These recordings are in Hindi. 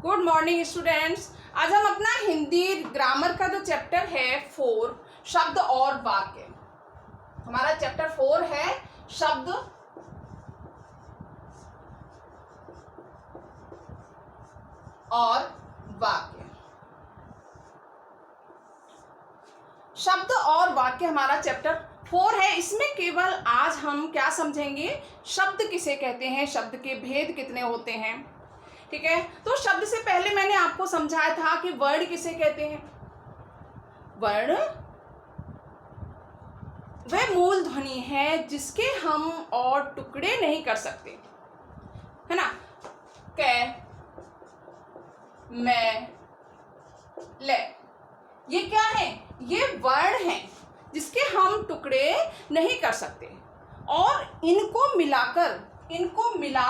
Good morning students. आज हम अपना हिंदी ग्रामर का जो चैप्टर है 4 शब्द और वाक्य, हमारा चैप्टर 4 है शब्द और वाक्य। शब्द और वाक्य हमारा चैप्टर 4 है। इसमें केवल आज हम क्या समझेंगे, शब्द किसे कहते हैं, शब्द के भेद कितने होते हैं। ठीक है, तो शब्द से पहले मैंने आपको समझाया था कि वर्ड किसे कहते हैं। वर्ण वह मूल ध्वनि है जिसके हम और टुकड़े नहीं कर सकते, है ना। कै, मैं, ले, ये क्या है, ये वर्ण हैं जिसके हम टुकड़े नहीं कर सकते और इनको मिला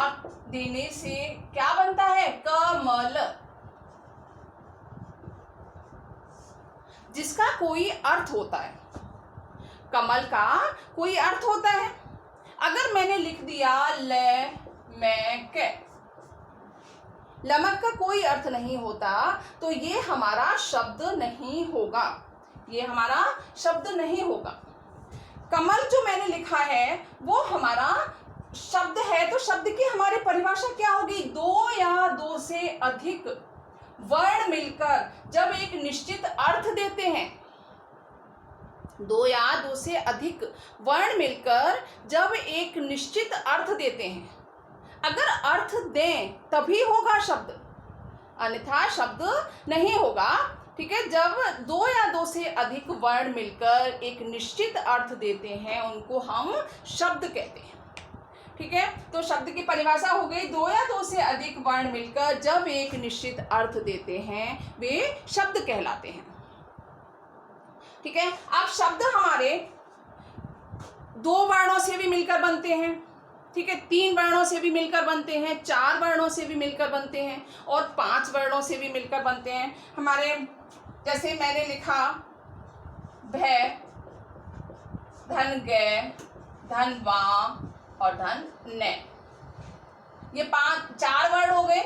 देने से क्या बनता है, कमल, जिसका कोई अर्थ होता है। कमल का कोई अर्थ होता है। अगर मैंने लिख दिया ले, मैं, के, लमक का कोई अर्थ नहीं होता तो ये हमारा शब्द नहीं होगा, ये हमारा शब्द नहीं होगा। कमल जो मैंने लिखा है वो हमारा शब्द है, तो शब्द की हमारी परिभाषा क्या होगी, दो या दो से अधिक वर्ण मिलकर जब एक निश्चित अर्थ देते हैं, दो या दो से अधिक वर्ण मिलकर जब एक निश्चित अर्थ देते हैं। अगर अर्थ दें तभी होगा शब्द, अन्यथा शब्द नहीं होगा। ठीक है, जब दो या दो से अधिक वर्ण मिलकर एक निश्चित अर्थ देते हैं उनको हम शब्द कहते हैं। ठीक है, तो शब्द की परिभाषा हो गई, दो या दो से अधिक वर्ण मिलकर जब एक निश्चित अर्थ देते हैं वे शब्द कहलाते हैं। ठीक है, अब शब्द हमारे दो वर्णों से भी मिलकर बनते हैं, ठीक है, तीन वर्णों से भी मिलकर बनते हैं, चार वर्णों से भी मिलकर बनते हैं और पांच वर्णों से भी मिलकर बनते हैं। हमारे जैसे मैंने लिखा भय, धन गय, धन वा और धन ने, ये चार वर्ड हो गए,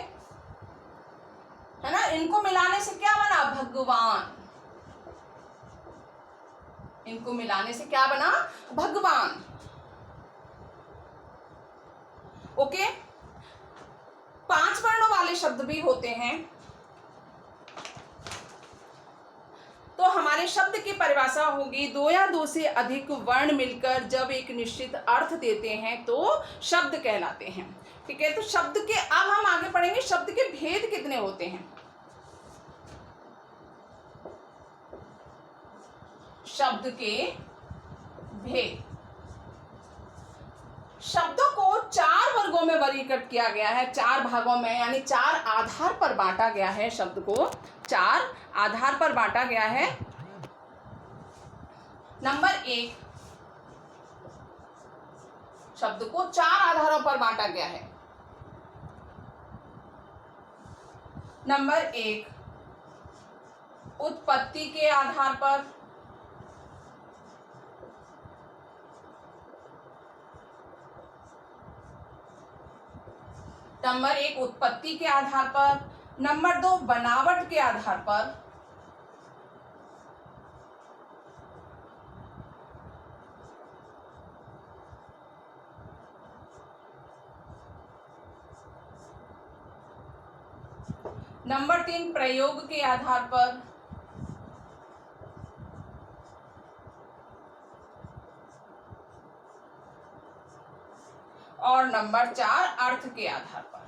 है ना। इनको मिलाने से क्या बना, भगवान, इनको मिलाने से क्या बना, भगवान। ओके, पांच वर्णों वाले शब्द भी होते हैं। तो हमारे शब्द की परिभाषा होगी, दो या दो से अधिक वर्ण मिलकर जब एक निश्चित अर्थ देते हैं तो शब्द कहलाते हैं। ठीक है, तो शब्द के अब हम आगे पढ़ेंगे शब्द के भेद कितने होते हैं। शब्द के भेद, शब्दों को चार वर्गों में वर्गीकृत किया गया है, चार भागों में, यानी चार आधार पर बांटा गया है। शब्द को चार आधार पर बांटा गया है। नंबर एक, शब्द को चार आधारों पर बांटा गया है। नंबर एक, उत्पत्ति के आधार पर। नंबर एक, उत्पत्ति के आधार पर। नंबर दो, बनावट के आधार पर। नंबर तीन, प्रयोग के आधार पर। और नंबर चार, अर्थ के आधार पर।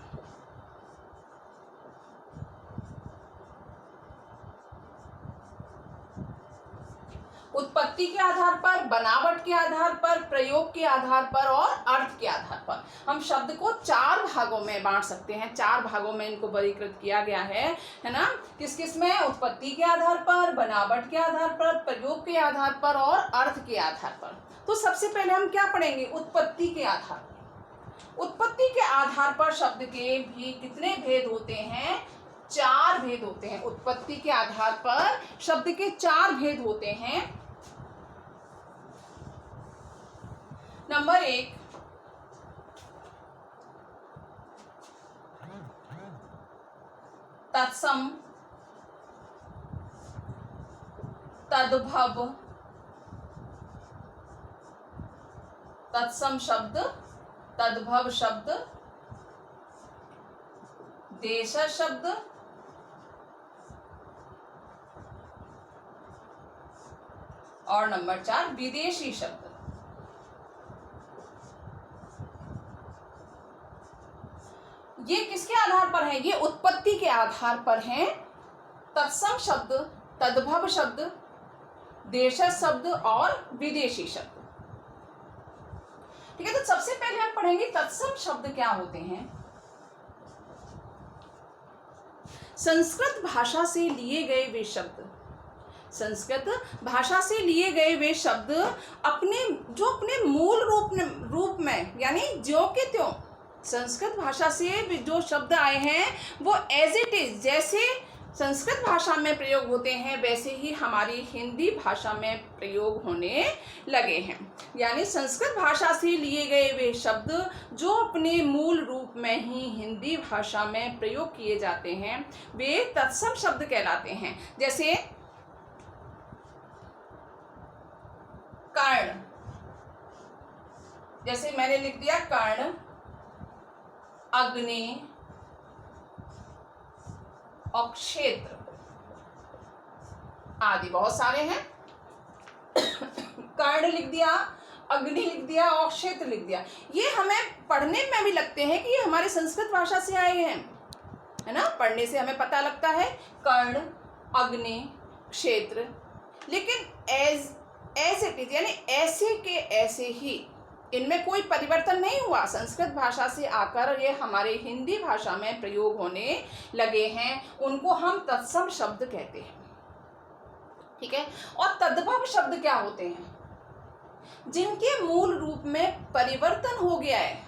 उत्पत्ति के आधार पर, बनावट के आधार पर, प्रयोग के आधार पर और अर्थ के आधार पर हम शब्द को चार भागों में बांट सकते हैं। चार भागों में इनको वर्गीकृत किया गया है ना। किस किस में, उत्पत्ति के आधार पर, बनावट के आधार पर, प्रयोग के आधार पर और अर्थ के आधार पर। तो सबसे पहले हम क्या पढ़ेंगे, उत्पत्ति के आधार पर। उत्पत्ति के आधार पर शब्द के भी कितने भेद होते हैं, चार भेद होते हैं। उत्पत्ति के आधार पर शब्द के चार भेद होते हैं। नंबर एक, तत्सम, तद्भव, तत्सम शब्द, तद्भव शब्द, देश शब्द, और नंबर 4 विदेशी शब्द। ये किसके आधार पर है? ये उत्पत्ति के आधार पर हैं। तत्सम शब्द, तद्भव शब्द, देश शब्द और विदेशी शब्द। ठीक है, तो सबसे पहले हम पढ़ेंगे तत्सम शब्द क्या होते हैं। संस्कृत भाषा से लिए गए वे शब्द, संस्कृत भाषा से लिए गए वे शब्द अपने मूल रूप में यानी ज्यों के त्यों, संस्कृत भाषा से जो शब्द आए हैं वो एज इट इज, जैसे संस्कृत भाषा में प्रयोग होते हैं वैसे ही हमारी हिंदी भाषा में प्रयोग होने लगे हैं। यानी संस्कृत भाषा से लिए गए वे शब्द जो अपने मूल रूप में ही हिंदी भाषा में प्रयोग किए जाते हैं वे तत्सम शब्द कहलाते हैं। जैसे कर्ण, जैसे मैंने लिख दिया कर्ण, अग्नि और क्षेत्र आदि बहुत सारे हैं। कर्ण लिख दिया, अग्नि लिख दिया और क्षेत्र लिख दिया। ये हमें पढ़ने में भी लगते हैं कि ये हमारे संस्कृत भाषा से आए हैं, है ना। पढ़ने से हमें पता लगता है कर्ण, अग्नि, क्षेत्र, लेकिन एज इट इज यानी ऐसे के ऐसे ही, इनमें कोई परिवर्तन नहीं हुआ। संस्कृत भाषा से आकर ये हमारे हिंदी भाषा में प्रयोग होने लगे हैं, उनको हम तत्सम शब्द कहते हैं। ठीक है, और तद्भव शब्द क्या होते हैं? जिनके मूल रूप में परिवर्तन हो गया है।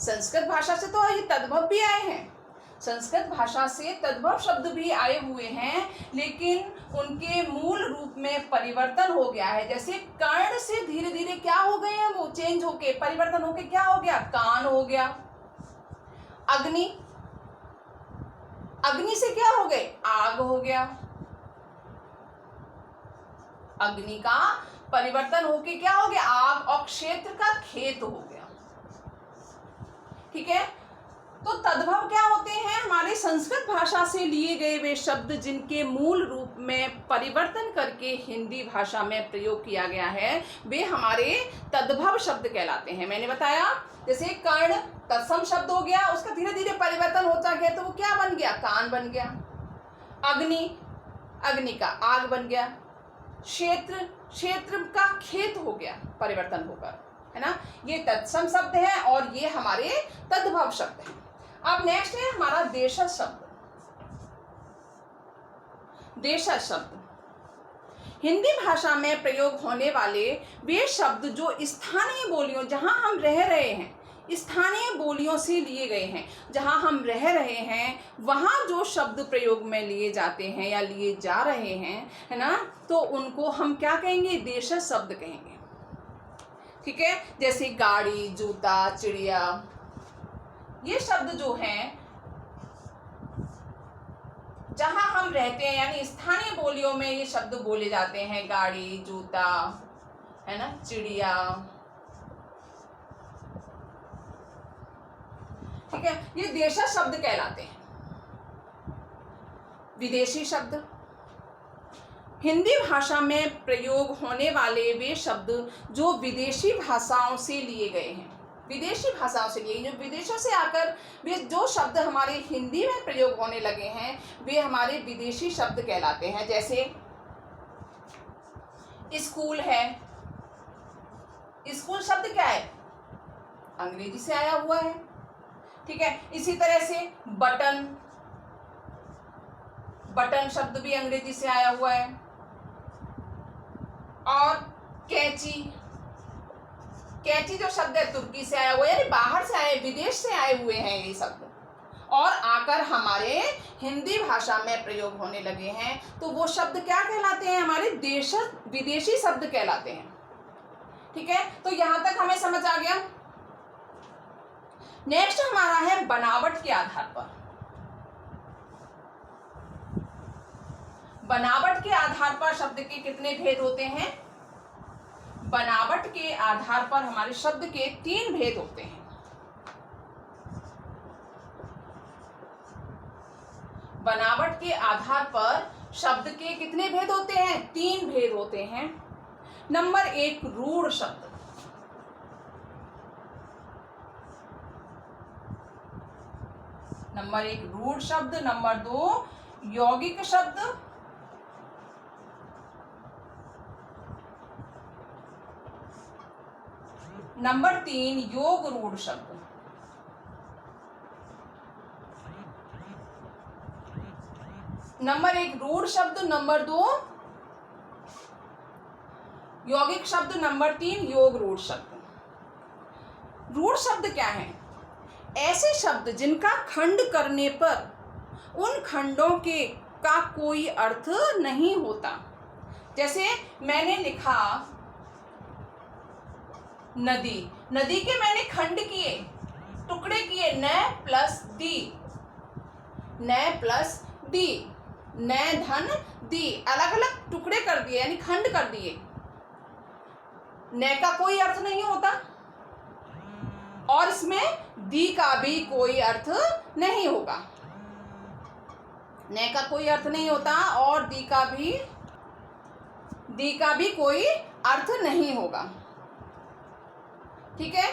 संस्कृत भाषा से तो ये तद्भव भी आए हैं, संस्कृत भाषा से तद्भव शब्द भी आए हुए हैं, लेकिन उनके मूल रूप में परिवर्तन हो गया है। जैसे कर्ण से धीरे धीरे क्या हो गए हैं, वो चेंज होके परिवर्तन होके क्या हो गया, कान हो गया। अग्नि, अग्नि से क्या हो गए, आग हो गया। अग्नि का परिवर्तन होके क्या हो गया, आग, और क्षेत्र का खेत हो गया। ठीक है, तो तद्भव क्या होते हैं? हमारे संस्कृत भाषा से लिए गए वे शब्द जिनके मूल रूप में परिवर्तन करके हिंदी भाषा में प्रयोग किया गया है वे हमारे तद्भव शब्द कहलाते हैं। मैंने बताया जैसे कर्ण तत्सम शब्द हो गया, उसका धीरे धीरे परिवर्तन होता गया तो वो क्या बन गया, कान बन गया। अग्नि, अग्नि का आग बन गया। क्षेत्र, क्षेत्र का खेत हो गया परिवर्तन होकर, है ना। ये तत्सम शब्द है और ये हमारे तद्भव शब्द हैं। अब नेक्स्ट है हमारा देशज शब्द। देशज शब्द हिंदी भाषा में प्रयोग होने वाले वे शब्द जो स्थानीय बोलियों, जहां हम रह रहे हैं, स्थानीय बोलियों से लिए गए हैं। जहां हम रह रहे हैं वहां जो शब्द प्रयोग में लिए जाते हैं या लिए जा रहे हैं, है ना, तो उनको हम क्या कहेंगे, देशज शब्द कहेंगे। ठीक है, जैसे गाड़ी, जूता, चिड़िया, ये शब्द जो हैं जहां हम रहते हैं यानी स्थानीय बोलियों में ये शब्द बोले जाते हैं। गाड़ी, जूता, है ना, चिड़िया। ठीक है, ये देशज शब्द कहलाते हैं। विदेशी शब्द हिंदी भाषा में प्रयोग होने वाले वे शब्द जो विदेशी भाषाओं से लिए गए हैं। विदेशी भाषाओं से लिए, जो विदेशों से आकर वे जो शब्द हमारे हिंदी में प्रयोग होने लगे हैं वे हमारे विदेशी शब्द कहलाते हैं। जैसे स्कूल है, स्कूल शब्द क्या है, अंग्रेजी से आया हुआ है। ठीक है, इसी तरह से बटन, बटन शब्द भी अंग्रेजी से आया हुआ है। और कैंची, कैंची जो शब्द है तुर्की से आया हुआ है, यानी बाहर से आए, विदेश से आए हुए हैं ये शब्द, और आकर हमारे हिंदी भाषा में प्रयोग होने लगे हैं। तो वो शब्द क्या कहलाते हैं, हमारे विदेशी शब्द कहलाते हैं। ठीक है, तो यहां तक हमें समझ आ गया। नेक्स्ट हमारा है बनावट के आधार पर। बनावट के आधार पर शब्द के कितने भेद होते हैं? बनावट के आधार पर हमारे शब्द के 3 भेद होते हैं। बनावट के आधार पर शब्द के कितने भेद होते हैं? 3 भेद होते हैं। नंबर 1 रूढ़ शब्द, नंबर 1 रूढ़ शब्द, नंबर 2 यौगिक शब्द, नंबर 3 योग रूढ़ शब्द। नंबर 1 रूढ़ शब्द, नंबर 2 यौगिक शब्द, नंबर 3 योग रूढ़ शब्द। रूढ़ शब्द क्या है? ऐसे शब्द जिनका खंड करने पर उन खंडों के का कोई अर्थ नहीं होता। जैसे मैंने लिखा नदी, नदी के मैंने खंड किए, टुकड़े किए, न प्लस दी, न प्लस दी, न धन दी, अलग अलग टुकड़े कर दिए यानी खंड कर दिए। न का कोई अर्थ नहीं होता और इसमें दी का भी कोई अर्थ नहीं होगा। न का कोई अर्थ नहीं होता और दी का भी कोई अर्थ नहीं होगा। ठीक है,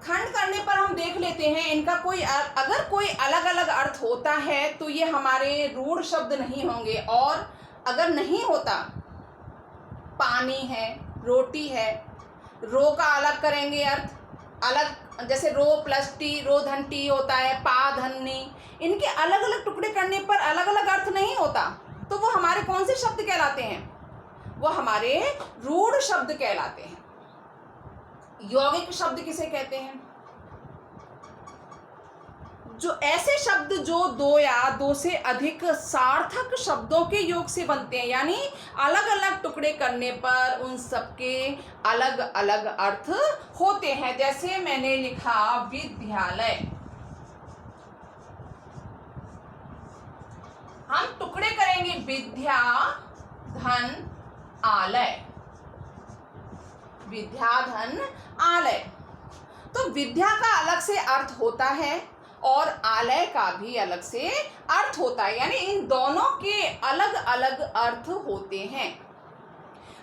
खंड करने पर हम देख लेते हैं इनका कोई अगर कोई अलग अलग अर्थ होता है तो ये हमारे रूढ़ शब्द नहीं होंगे। और अगर नहीं होता, पानी है, रोटी है, रो का अलग करेंगे अर्थ अलग, जैसे रो प्लस टी, रो धन टी होता है, पा धन नी, इनके अलग अलग टुकड़े करने पर अलग अलग अर्थ नहीं होता, तो वो हमारे कौन से शब्द कहलाते हैं? वो हमारे रूढ़ शब्द कहलाते हैं। यौगिक शब्द किसे कहते हैं? जो ऐसे शब्द जो 2 या 2 से अधिक सार्थक शब्दों के योग से बनते हैं, यानी अलग अलग टुकड़े करने पर उन सबके अलग अलग अर्थ होते हैं। जैसे मैंने लिखा विद्यालय, हम टुकड़े करेंगे विद्या धन आलय, विद्या धन आलय। तो विद्या का अलग से अर्थ होता है और आलय का भी अलग से अर्थ होता है, यानी इन दोनों के अलग अलग अर्थ होते हैं।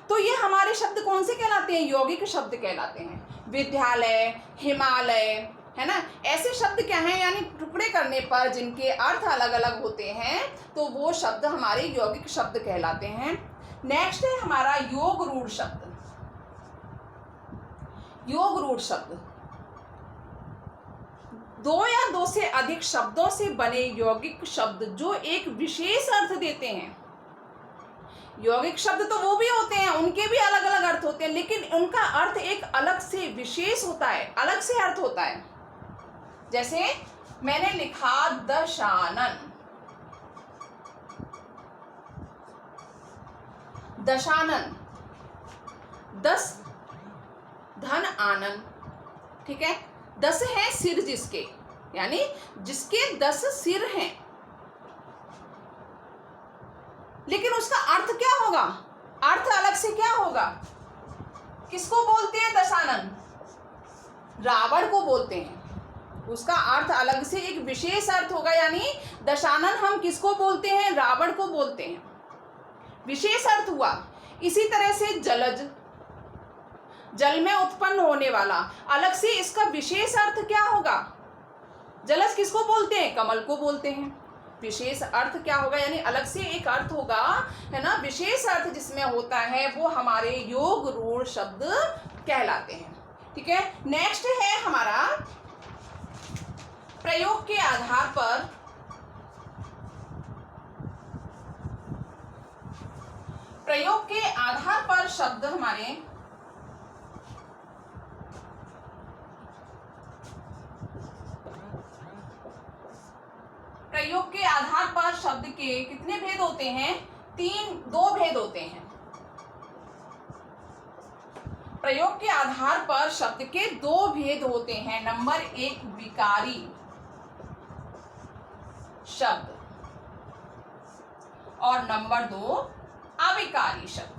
तो ये हमारे शब्द कौन से कहलाते हैं? यौगिक शब्द कहलाते हैं। विद्यालय, हिमालय, है ना, ऐसे शब्द क्या हैं? यानी टुकड़े करने पर जिनके अर्थ अलग अलग होते हैं तो वो शब्द हमारे यौगिक शब्द कहलाते हैं। नेक्स्ट है हमारा योग रूढ़ शब्द। योग रूढ़ शब्द 2 या 2 से अधिक शब्दों से बने यौगिक शब्द जो एक विशेष अर्थ देते हैं। यौगिक शब्द तो वो भी होते हैं, उनके भी अलग अलग अर्थ होते हैं, लेकिन उनका अर्थ एक अलग से विशेष होता है, अलग से अर्थ होता है। जैसे मैंने लिखा दशानन, दशानन 10 धन आनन, ठीक है, 10 है सिर जिसके, यानी जिसके 10 सिर हैं, लेकिन उसका अर्थ क्या होगा? अर्थ अलग से क्या होगा? किसको बोलते हैं दशानन? रावण को बोलते हैं। उसका अर्थ अलग से एक विशेष अर्थ होगा, यानी दशानन हम किसको बोलते हैं? रावण को बोलते हैं, विशेष अर्थ हुआ। इसी तरह से जलज, जल में उत्पन्न होने वाला, अलग से इसका विशेष अर्थ क्या होगा? जलज किसको बोलते हैं? कमल को बोलते हैं। विशेष अर्थ क्या होगा? यानी अलग से एक अर्थ होगा, है ना, विशेष अर्थ जिसमें होता है वो हमारे योग रूढ़ शब्द कहलाते हैं। ठीक है, नेक्स्ट है हमारा प्रयोग के आधार पर शब्द हमारे प्रयोग के आधार पर शब्द के कितने भेद होते हैं? 2 भेद होते हैं। प्रयोग के आधार पर शब्द के 2 भेद होते हैं। नंबर 1 विकारी शब्द, और नंबर 2 अविकारी शब्द।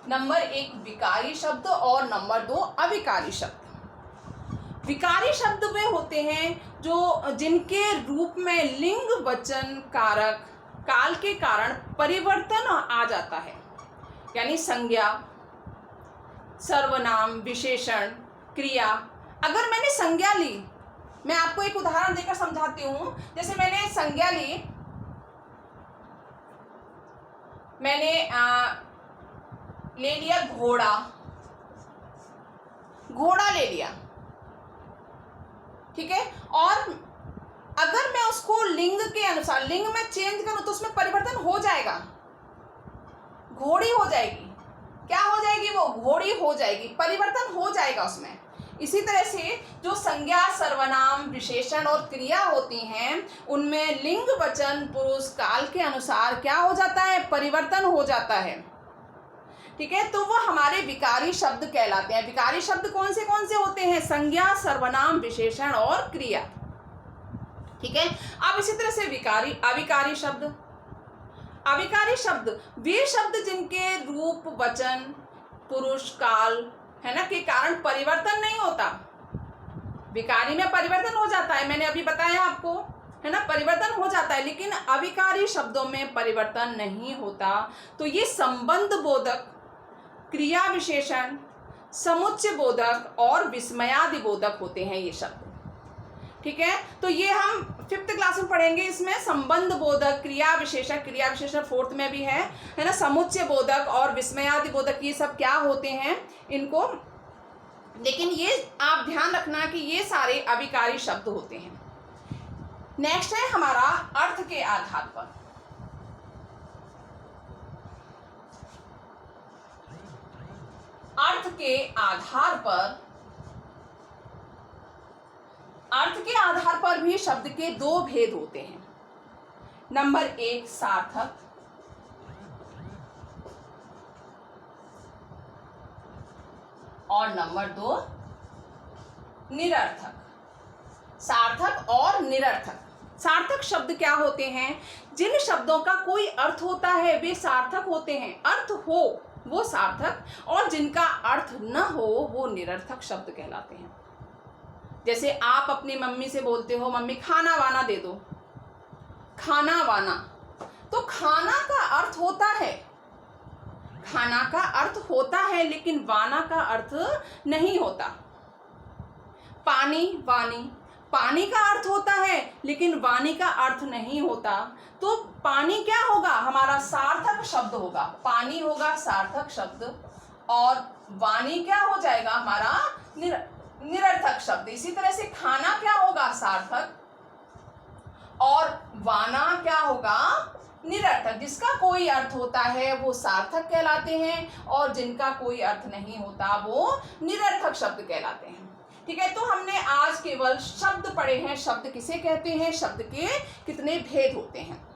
नंबर 1 विकारी शब्द और नंबर 2 अविकारी शब्द। विकारी शब्द वे होते हैं जो जिनके रूप में लिंग वचन कारक काल के कारण परिवर्तन आ जाता है, यानी संज्ञा, सर्वनाम, विशेषण, क्रिया। अगर मैंने संज्ञा ली, मैं आपको एक उदाहरण देकर समझाती हूं। जैसे मैंने संज्ञा ली, मैंने ले लिया घोड़ा, घोड़ा ले लिया, ठीक है। और अगर मैं उसको लिंग के अनुसार लिंग में चेंज करूं तो उसमें परिवर्तन हो जाएगा, घोड़ी हो जाएगी। क्या हो जाएगी? वो घोड़ी हो जाएगी, परिवर्तन हो जाएगा उसमें। इसी तरह से जो संज्ञा, सर्वनाम, विशेषण और क्रिया होती हैं, उनमें लिंग वचन पुरुष काल के अनुसार क्या हो जाता है? परिवर्तन हो जाता है, ठीक है। तो वो हमारे विकारी शब्द कहलाते हैं। विकारी शब्द कौन से होते हैं? संज्ञा, सर्वनाम, विशेषण और क्रिया, ठीक है। अब इसी तरह से अविकारी शब्द। अविकारी शब्द वे शब्द जिनके रूप, वचन, पुरुष, काल है ना के कारण परिवर्तन नहीं होता। विकारी में परिवर्तन हो जाता है, मैंने अभी बताया आपको, है ना, परिवर्तन हो जाता है, लेकिन अविकारी शब्दों में परिवर्तन नहीं होता। तो ये संबंध बोधक, क्रिया विशेषण, समुच्चय बोधक और विस्मयादि बोधक होते हैं ये शब्द, ठीक है। तो ये हम 5th क्लास में पढ़ेंगे। इसमें संबंध बोधक, क्रिया विशेषण 4th में भी है ना, समुच्चय बोधक और विस्मयादि बोधक, ये सब क्या होते हैं इनको। लेकिन ये आप ध्यान रखना कि ये सारे अविकारी शब्द होते हैं। नेक्स्ट है हमारा अर्थ के आधार पर। अर्थ के आधार पर भी शब्द के 2 भेद होते हैं। नंबर 1 सार्थक और नंबर 2 निरर्थक। सार्थक और निरर्थक। सार्थक शब्द क्या होते हैं? जिन शब्दों का कोई अर्थ होता है वे सार्थक होते हैं, अर्थ हो वो सार्थक, और जिनका अर्थ न हो वो निरर्थक शब्द कहलाते हैं। जैसे आप अपनी मम्मी से बोलते हो, मम्मी खाना वाना दे दो, खाना वाना, तो खाना का अर्थ होता है, खाना का अर्थ होता है, लेकिन वाना का अर्थ नहीं होता। पानी, वानी, पानी का अर्थ होता है लेकिन वाणी का अर्थ नहीं होता। तो पानी क्या होगा? हमारा सार्थक शब्द होगा, पानी होगा सार्थक शब्द, और वाणी क्या हो जाएगा? हमारा निरर्थक शब्द। इसी तरह से खाना क्या होगा? सार्थक, और वाना क्या होगा? निरर्थक। जिसका कोई अर्थ होता है वो सार्थक कहलाते हैं, और जिनका कोई अर्थ नहीं होता वो निरर्थक शब्द कहलाते हैं, ठीक है। तो हमने आज केवल शब्द पढ़े हैं, शब्द किसे कहते हैं, शब्द के कितने भेद होते हैं।